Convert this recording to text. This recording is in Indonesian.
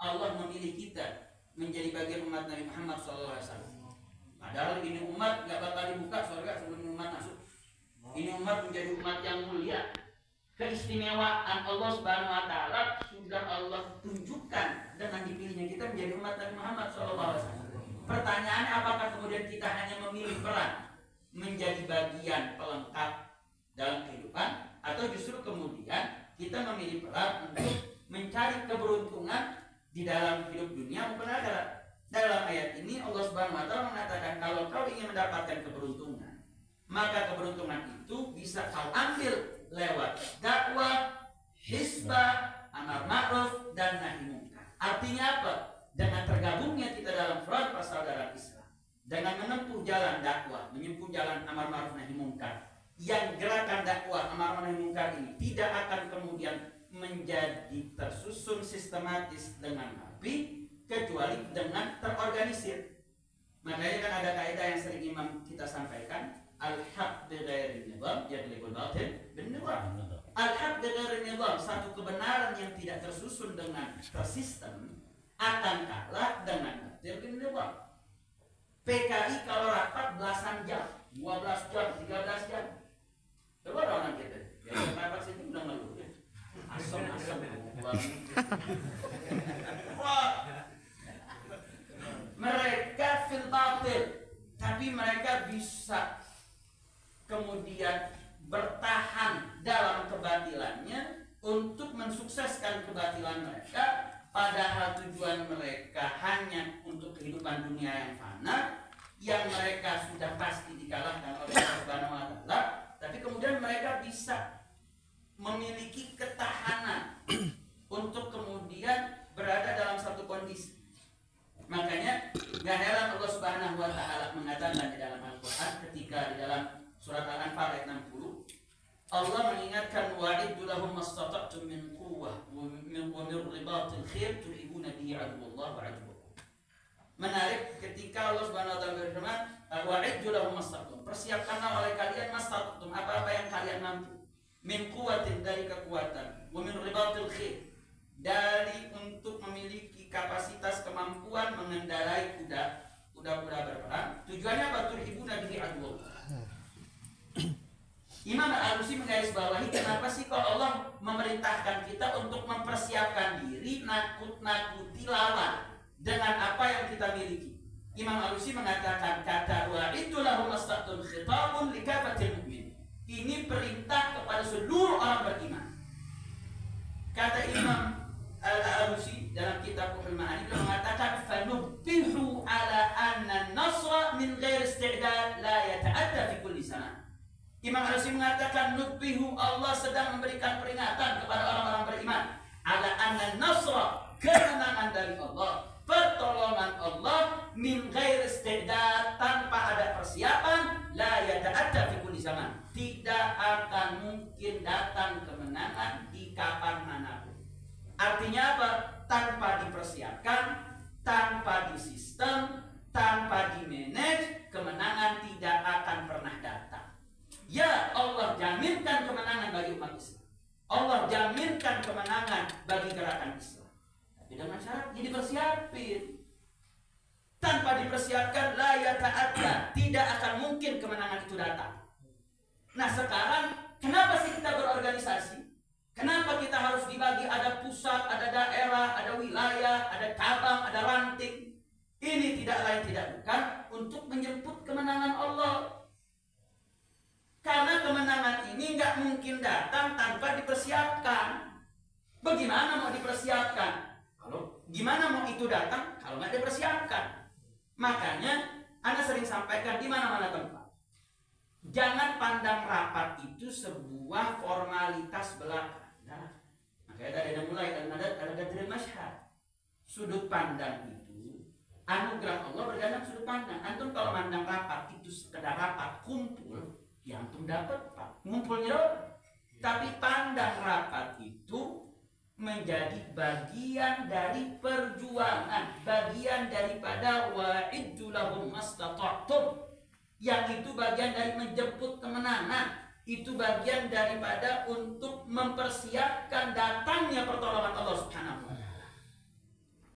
Allah memilih kita menjadi bagian umat Nabi Muhammad SAW. Padahal ini umat gak bakal dibuka surga sebelum umat masuk. Ini umat menjadi umat yang mulia. Keistimewaan Allah Subhanahu wa Ta'ala sudah Allah tunjukkan dengan dipilihnya kita menjadi umat Nabi Muhammad SAW. Pertanyaannya, apakah kemudian kita hanya memilih peran menjadi bagian pelengkap dalam kehidupan, atau justru kemudian kita memilih peran untuk mencari keberuntungan di dalam hidup dunia maupun akhirat? Dalam ayat ini Allah Subhanahu wa Ta'ala mengatakan, kalau kau ingin mendapatkan keberuntungan, maka keberuntungan itu bisa kau ambil lewat dakwah, hisbah, amar ma'ruf, dan nahi munkar. Artinya apa? Dengan tergabungnya kita dalam front persaudaraan Islam, dengan menempuh jalan dakwah, menyempuh jalan amar ma'ruf nahi munkar, yang gerakan dakwah amar ma'ruf nahi munkar ini tidak akan kemudian menjadi tersusun sistematis dengan rapi, kecuali dengan terorganisir. Makanya kan ada kaidah yang sering imam kita sampaikan, al-haq bighairi nizam yaghlibul batil bin nizam. Al-haq bighairi nizam, satu kebenaran yang tidak tersusun dengan tersistem akan kalah dengan batil bin nizam. PKI kalau rapat belasan jam, 12 jam, 13 jam. Coba orang kita, ya rapat sini udah ngeluh ya. Asam-asam. Mereka fil batil, tapi mereka bisa kemudian bertahan dalam kebatilannya untuk mensukseskan kebatilan mereka, padahal tujuan mereka hanya untuk kehidupan dunia yang fana, yang mereka sudah pasti dikalahkan oleh Allah Subhanahu wa Ta'ala. Tapi kemudian mereka bisa memiliki ketahanan untuk kemudian berada dalam satu kondisi. Makanya gak heran Allah Subhanahu wa Ta'ala mengatakan di dalam Al-Quran, ketika di dalam surat Al-Anfal ayat 60, Allah mengingatkan, wa'iddu lahum mastata'tum min quwwah wa min ribatil khir tuhibuna bihi aduwallah wa aduwwakum. Menarik ketika Allah Subhanahu wa Ta'ala berfirman, wa'iddu lahum mastata'tum, persiapkanlah oleh kalian mastata'tum, apa-apa yang kalian mampu, min quwwatin, dari kekuatan, wa min ribatil khir, dari untuk memiliki kapasitas kemampuan mengendarai kuda berperang. Tujuannya apa? Turhibuna bihi aduwallah. Imam Al-Alusi menggarisbawahi, kenapa sih kok Allah memerintahkan kita untuk mempersiapkan diri nakut-nakuti lawan dengan apa yang kita miliki. Imam Al-Alusi mengatakan, kata wa'iddu lahum mastata'tum khitabun likafatil mu'min. Ini perintah kepada seluruh orang beriman. Kata Imam Al-Alusi dalam kitab Ruhul Ma'ani, dia mengatakan, fanubbihu ala anna nasra min ghairi isti'dad la yata'adda fi kulli zaman. Imam Al-Alusi mengatakan, nubbihu, Allah sedang memberikan peringatan kepada orang-orang beriman, ala anna nasra, kemenangan dari Allah, pertolongan Allah, min ghairi isti'dad, tanpa ada persiapan, la yata'adda fi kulli zaman, tidak akan mungkin datang kemenangan di kapan manapun. Artinya apa? Tanpa dipersiapkan, tanpa disistem, tanpa dimanage, kemenangan tidak akan pernah datang. Ya, Allah jaminkan kemenangan bagi umat Islam, Allah jaminkan kemenangan bagi gerakan Islam, tapi dengan syarat jadi dipersiapin. Tanpa dipersiapkan, la yata'adda, tidak akan mungkin kemenangan itu datang. Nah sekarang, kenapa sih kita berorganisasi? Kenapa kita harus dibagi, ada pusat, ada daerah, ada wilayah, ada cabang, ada ranting? Ini tidak lain tidak bukan untuk menjemput kemenangan Allah. Karena kemenangan ini nggak mungkin datang tanpa dipersiapkan. Bagaimana mau dipersiapkan? Kalau gimana mau itu datang kalau nggak dipersiapkan? Makanya Anda sering sampaikan di mana-mana tempat, jangan pandang rapat itu sebuah formalitas belaka. Nah, makanya ada mulai dan ada gadril masyhad. Sudut pandang itu anugerah Allah bergandang sudut pandang. Antum kalau mandang rapat itu sekedar rapat kumpul, ya antum dapat pak ngumpulnya. Tapi pandang rapat itu menjadi bagian dari perjuangan, bagian daripada wa'iddu lahum mastata'tum, yang itu bagian dari menjemput kemenangan. Itu bagian daripada untuk mempersiapkan datangnya pertolongan Allah Subhanahu wa Ta'ala.